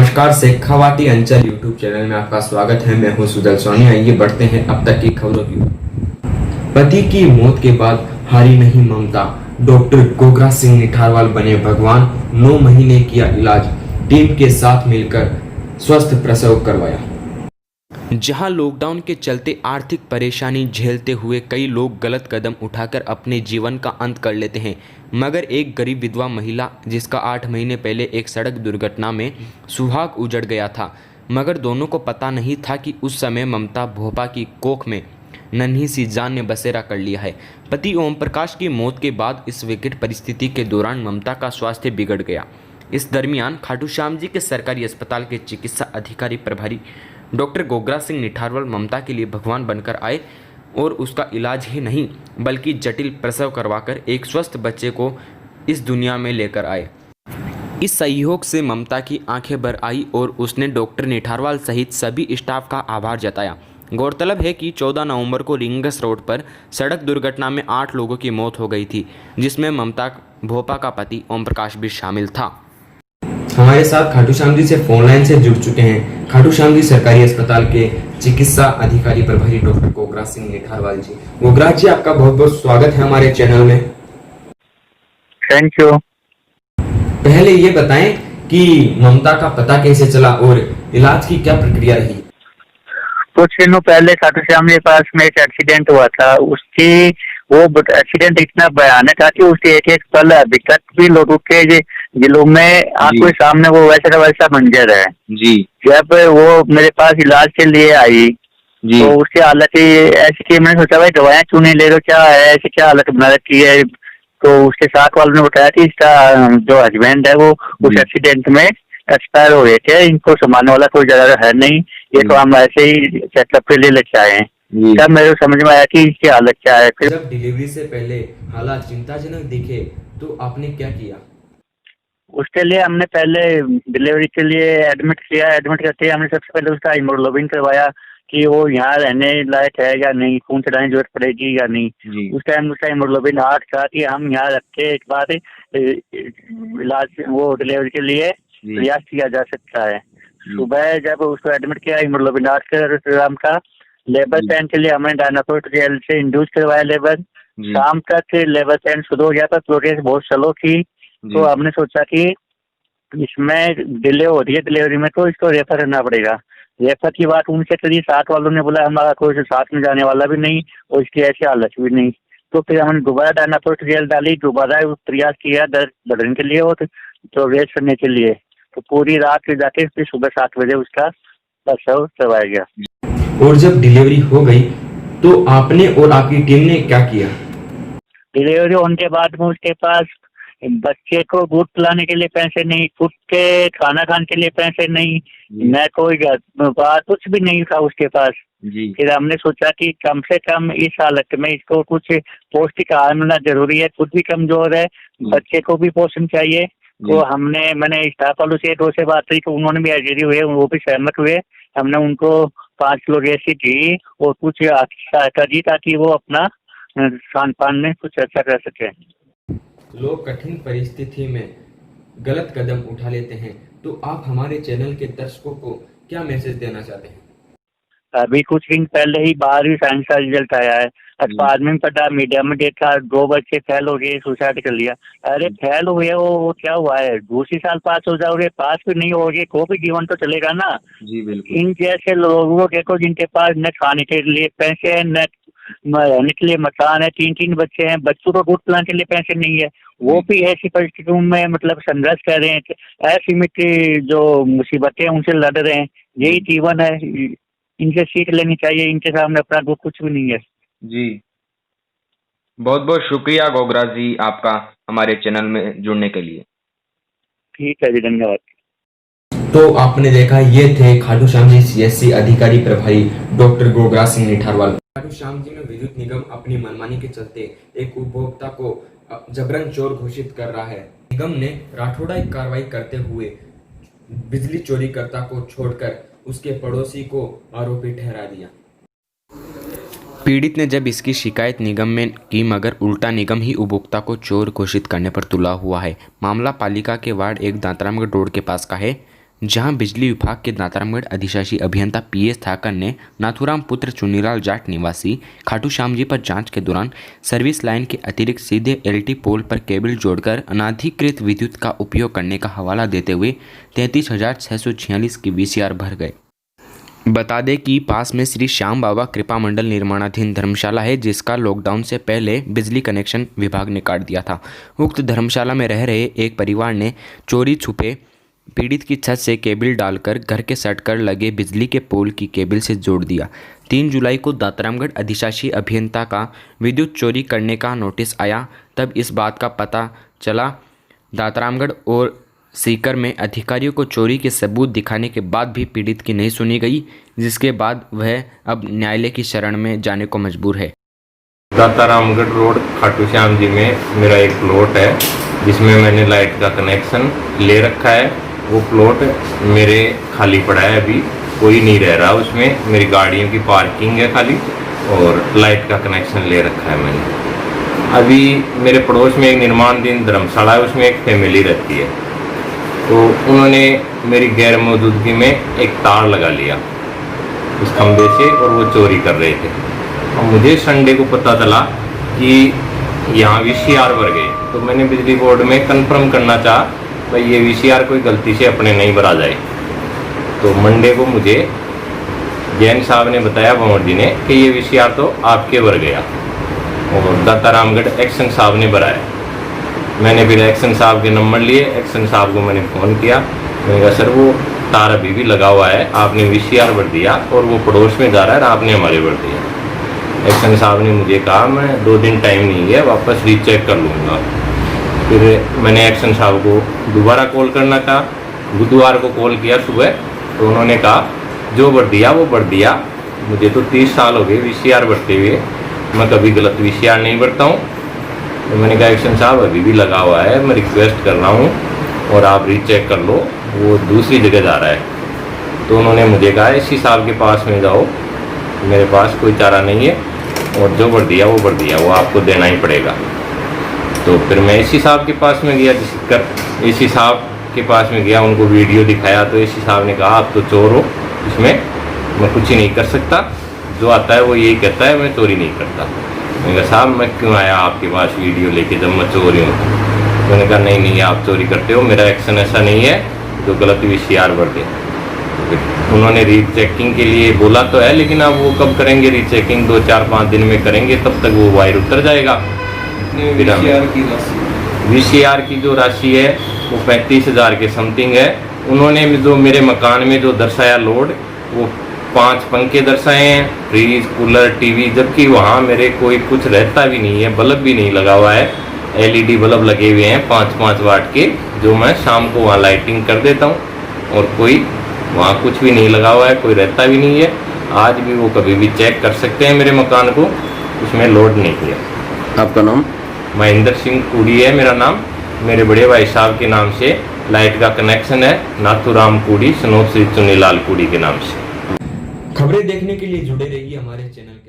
नमस्कार, शेखावाटी अंचल YouTube channel में आपका स्वागत है। मैं हूं सुजल सोनी। आइए बढ़ते हैं अब तक की खबरों की ओर। पति की मौत के बाद हारी नहीं ममता, डॉक्टर गोगरा सिंह निठारवाल बने भगवान। 9 महीने किया इलाज, टीम के साथ मिलकर स्वस्थ प्रसव करवाया। जहां लॉकडाउन के चलते आर्थिक परेशानी झेलते हुए कई लोग गलत कदम उठाकर अपने जीवन का अंत कर लेते हैं, मगर एक गरीब विधवा महिला जिसका 8 महीने पहले एक सड़क दुर्घटना में सुहाग उजड़ गया था, मगर दोनों को पता नहीं था कि उस समय ममता भोपा की कोख में नन्ही सी जान ने बसेरा कर लिया है। पति ओम प्रकाश की मौत के बाद इस विकट परिस्थिति के दौरान ममता का स्वास्थ्य बिगड़ गया। इस दरमियान खाटू श्याम जी के सरकारी अस्पताल के चिकित्सा अधिकारी प्रभारी डॉक्टर गोगरा सिंह निठारवाल ममता के लिए भगवान बनकर आए और उसका इलाज ही नहीं बल्कि जटिल प्रसव करवाकर एक स्वस्थ बच्चे को इस दुनिया में लेकर आए। इस सहयोग से ममता की आंखें भर आई और उसने डॉक्टर निठारवाल सहित सभी स्टाफ का आभार जताया। गौरतलब है कि 14 नवंबर को रिंगस रोड पर सड़क दुर्घटना में 8 लोगों की मौत हो गई थी, जिसमें ममता भोपा का पति ओम प्रकाश भी शामिल था। हमारे साथ खाटू श्याम जी से फोन लाइन से जुड़ चुके हैं खाटू श्याम जी सरकारी अस्पताल के चिकित्सा अधिकारी प्रभारी डॉक्टर गोगरा सिंह निठारवाल जी। गोगरा जी, आपका बहुत बहुत स्वागत है हमारे चैनल में। Thank you. पहले ये बताएं कि ममता का पता कैसे चला और इलाज की क्या प्रक्रिया रही। कुछ दिनों पहले खाटू श्याम के पास में एक एक्सीडेंट हुआ था। उसकी वो एक्सीडेंट इतना भयानक था कि उसके एक पल अभी तक भी लोगों के दिलों में आंखों के सामने वो वैसा का वैसा मंजर है जी। जब वो मेरे पास इलाज के लिए आई जी। तो उसकी हालत ही ऐसी थी, मैंने सोचा भाई दवाएं क्यों नहीं ले रहे, क्या है, ऐसी क्या हालत बना रखी है। तो उसके साथ वालों ने बताया कि इसका जो हस्बैंड है वो उस एक्सीडेंट में एक्सपायर हो गए थे, इनको संभालने वाला कोई जगह है नहीं, ये तो हम ऐसे ही चेकअप के लिए लेके आए हैं। तब मेरे को समझ में आया कि इसकी हालत क्या है। फिर जब डिलीवरी से पहले हालात चिंताजनक दिखे तो आपने क्या किया। उसके लिए हमने पहले डिलीवरी के लिए एडमिट किया। एडमिट करते ही हमने सबसे पहले उसका हीमोग्लोबिन करवाया कि वो यहाँ रहने लायक है या नहीं, खून चढ़ाने की जरूरत पड़ेगी या नहीं। उस टाइम उसका हीमोग्लोबिन 8 था कि हम यहाँ रख के एक बार इलाज वो डिलीवरी के लिए प्रयास किया जा सकता है। सुबह जब उसको एडमिट किया हीमोग्लोबिन 8 ग्राम का, लेबर पेन के लिए हमने डायनापोर्ट जेल से इंड्यूस करवाया लेबर। शाम तक लेबर पेन शुरू हो गया था, प्रोग्रेस बहुत स्लो थी। तो हमने सोचा कि इसमें डिले हो रही है डिलीवरी में, तो इसको रेफर करना पड़ेगा। रेफर की बात उनसे करी, साथ वालों ने बोला हमारा कोई साथ में जाने वाला भी नहीं और इसकी ऐसी हालत भी नहीं। तो फिर हमने दोबारा डायनापोर्ट जेल डाली, दोबारा प्रयास किया दर्द बढ़ने के लिए और प्रोग्रेस करने के लिए। तो पूरी रात जाके फिर सुबह 7 बजे उसका प्रसव करवाया गया। और जब डिलीवरी हो गई तो आपने और आपकी टीम ने क्या किया। डिलीवरी होने के बाद में उसके पास बच्चे को दूध पिलाने के लिए पैसे नहीं, खुद के खाना खाने के लिए पैसे नहीं, न कोई बात कुछ भी नहीं था उसके पास। फिर हमने सोचा कि कम से कम इस हालत में इसको कुछ पौष्टिक आहार मिलना जरूरी है, खुद भी कमजोर है, बच्चे को भी पोषण चाहिए। तो मैंने स्टाफ वालों से 2 से बात की तो उन्होंने भी एग्री हुए, वो भी सहमत हुए। हमने उनको 5 किलो रेसी दी और कुछ आर्थिक सहायता दी ताकि वो अपना खान पान में कुछ अच्छा कर सके। लोग कठिन परिस्थिति में गलत कदम उठा लेते हैं, तो आप हमारे चैनल के दर्शकों को क्या मैसेज देना चाहते हैं। अभी कुछ दिन पहले ही 12वीं साइंस का रिजल्ट आया है, अखबार में पढ़ा, मीडिया में देखा, 2 बच्चे फेल हो गए, सुसाइड कर लिया। अरे फेल हुए वो क्या हुआ है, दूसरी साल पास हो जाओगे, पास भी नहीं होगे, को भी जीवन तो चलेगा ना। जी बिल्कुल। इन जैसे लोगों को देखो जिनके पास न खाने के लिए पैसे है, न रहने के लिए मकान है, 3-3 बच्चे हैं, बच्चों को दूध पिलाने के लिए पैसे नहीं है, वो भी ऐसी परिस्थितियों में मतलब संघर्ष कर रहे हैं, असीमित जो मुसीबतें उनसे लड़ रहे हैं। यही जीवन है, इनसे सीख लेनी चाहिए, इनके सामने अपना दुख कुछ भी नहीं है। जी, बहुत बहुत शुक्रिया गोगरा जी आपका हमारे चैनल में जुड़ने के लिए। ठीक है जी, धन्यवाद। तो आपने देखा, ये थे खाटू श्याम जी सीएससी अधिकारी प्रभारी डॉक्टर गोगरा सिंह निठारवाल। खाटू श्याम जी में विद्युत निगम अपनी मनमानी के चलते एक उपभोक्ता को जबरन चोर घोषित कर रहा है। निगम ने राठौड़ा कार्रवाई करते हुए बिजली चोरीकर्ता को छोड़कर उसके पड़ोसी को आरोपी ठहरा दिया। पीड़ित ने जब इसकी शिकायत निगम में की, मगर उल्टा निगम ही उपभोक्ता को चोर घोषित करने पर तुला हुआ है। मामला पालिका के वार्ड 1 दांतरामगढ़ रोड के पास का है। जहां बिजली विभाग के दातारामगढ़ अधिशासी अभियंता पीएस थाकर ने नाथुराम पुत्र चुनीलाल जाट निवासी खाटू श्याम जी पर जांच के दौरान सर्विस लाइन के अतिरिक्त सीधे एलटी पोल पर केबल जोड़कर अनाधिकृत विद्युत का उपयोग करने का हवाला देते हुए 33,646 की वीसीआर भर गए। बता दें कि पास में श्री श्याम बाबा कृपा मंडल निर्माणाधीन धर्मशाला है, जिसका लॉकडाउन से पहले बिजली कनेक्शन विभाग ने काट दिया था। उक्त धर्मशाला में रह रहे एक परिवार ने चोरी छुपे पीड़ित की छत से केबल डालकर घर के सट कर लगे बिजली के पोल की केबल से जोड़ दिया। 3 जुलाई को दातारामगढ़ अधिशासी अभियंता का विद्युत चोरी करने का नोटिस आया। तब इस बात का पता चला। दातारामगढ़ और सीकर में अधिकारियों को चोरी के सबूत दिखाने के बाद भी पीड़ित की नहीं सुनी गई, जिसके बाद वह अब न्यायालय की शरण में जाने को मजबूर है। दातारामगढ़ रोड खाटू श्याम जी में मेरा एक प्लॉट है जिसमें मैंने लाइट का कनेक्शन ले रखा है। वो प्लॉट मेरे खाली पड़ा है, अभी कोई नहीं रह रहा उसमें। मेरी गाड़ियों की पार्किंग है खाली और लाइट का कनेक्शन ले रखा है मैंने। अभी मेरे पड़ोस में एक निर्माणाधीन धर्मशाला है, उसमें एक फैमिली रहती है। तो उन्होंने मेरी गैर मौजूदगी में एक तार लगा लिया उस खंभे से और वो चोरी कर रहे थे। और मुझे संडे को पता चला कि यहाँ वीसीआर भर गए। तो मैंने बिजली बोर्ड में कंफर्म करना चाहा भाई ये वीसीआर कोई गलती से अपने नहीं भरा जाए। तो मंडे को मुझे जैन साहब ने बताया, भंवर जी ने, कि ये वीसीआर तो आपके भर गया और दातारामगढ़ एक्शन साहब ने भरा है। मैंने फिर एक्शन साहब के नंबर लिए, एक्शन साहब को मैंने फ़ोन किया। मैंने कहा सर वो तार अभी भी लगा हुआ है, आपने वीसीआर भर दिया और वो पड़ोस में जा रहा है और आपने हमारे भर दिया। एक्शन साहब ने मुझे कहा मैं 2 दिन टाइम नहीं है, वापस रीचेक कर लूँगा। फिर मैंने एक्शन साहब को दोबारा कॉल करना कहा। बुधवार को कॉल किया सुबह, तो उन्होंने कहा जो भर दिया वो भर दिया। मुझे तो 30 साल हो गए वीसीआर भरते हुए, मैं कभी गलत वीसीआर नहीं भरता हूँ। तो मैंने कहा एक्शन साहब अभी भी लगा हुआ है, मैं रिक्वेस्ट कर रहा हूँ और आप रीचेक कर लो, वो दूसरी जगह जा रहा है। तो उन्होंने मुझे कहा एसी साहब के पास में जाओ, मेरे पास कोई चारा नहीं है और जो भर दिया वो भर दिया, वो आपको देना ही पड़ेगा। तो फिर मैं एसी साहब के पास में गया, जिसकर एसी साहब के पास में गया, उनको वीडियो दिखाया। तो एसी साहब ने कहा आप तो चोर हो, इसमें मैं कुछ ही नहीं कर सकता, जो आता है वो यही कहता है, मैं चोरी नहीं करता। मैंने कहा साहब मैं क्यों आया आपके पास वीडियो लेके जब मैं चोरी हूँ। मैंने कहा नहीं आप चोरी करते हो, मेरा एक्शन ऐसा नहीं है जो गलत वीसीआर भर दे। उन्होंने रीचेकिंग के लिए बोला तो है, लेकिन अब वो कब करेंगे रीचेकिंग? 2-4-5 दिन में करेंगे, तब तक वो वायर उतर जाएगा। वीसीआर की जो राशि है वो 35,000 के समथिंग है। उन्होंने जो मेरे मकान में जो दर्शाया लोड, वो 5 पंखे दर्शाए हैं, फ्रिज, कूलर, टीवी, जबकि वहाँ मेरे कोई कुछ रहता भी नहीं है, बल्ब भी नहीं लगा हुआ है। एलईडी बल्ब लगे हुए हैं 5-5 वाट के, जो मैं शाम को वहाँ लाइटिंग कर देता हूँ, और कोई वहाँ कुछ भी नहीं लगा हुआ है, कोई रहता भी नहीं है। आज भी वो कभी भी चेक कर सकते हैं मेरे मकान को, उसमें लोड नहीं किया। आपका नाम? महेंद्र सिंह कूड़ी है मेरा नाम। मेरे बड़े भाई साहब के नाम से लाइट का कनेक्शन है, नाथुराम कूड़ी, सनोप श्री चुनीलाल कूड़ी के नाम से। खबरें देखने के लिए जुड़े रहिए हमारे चैनल के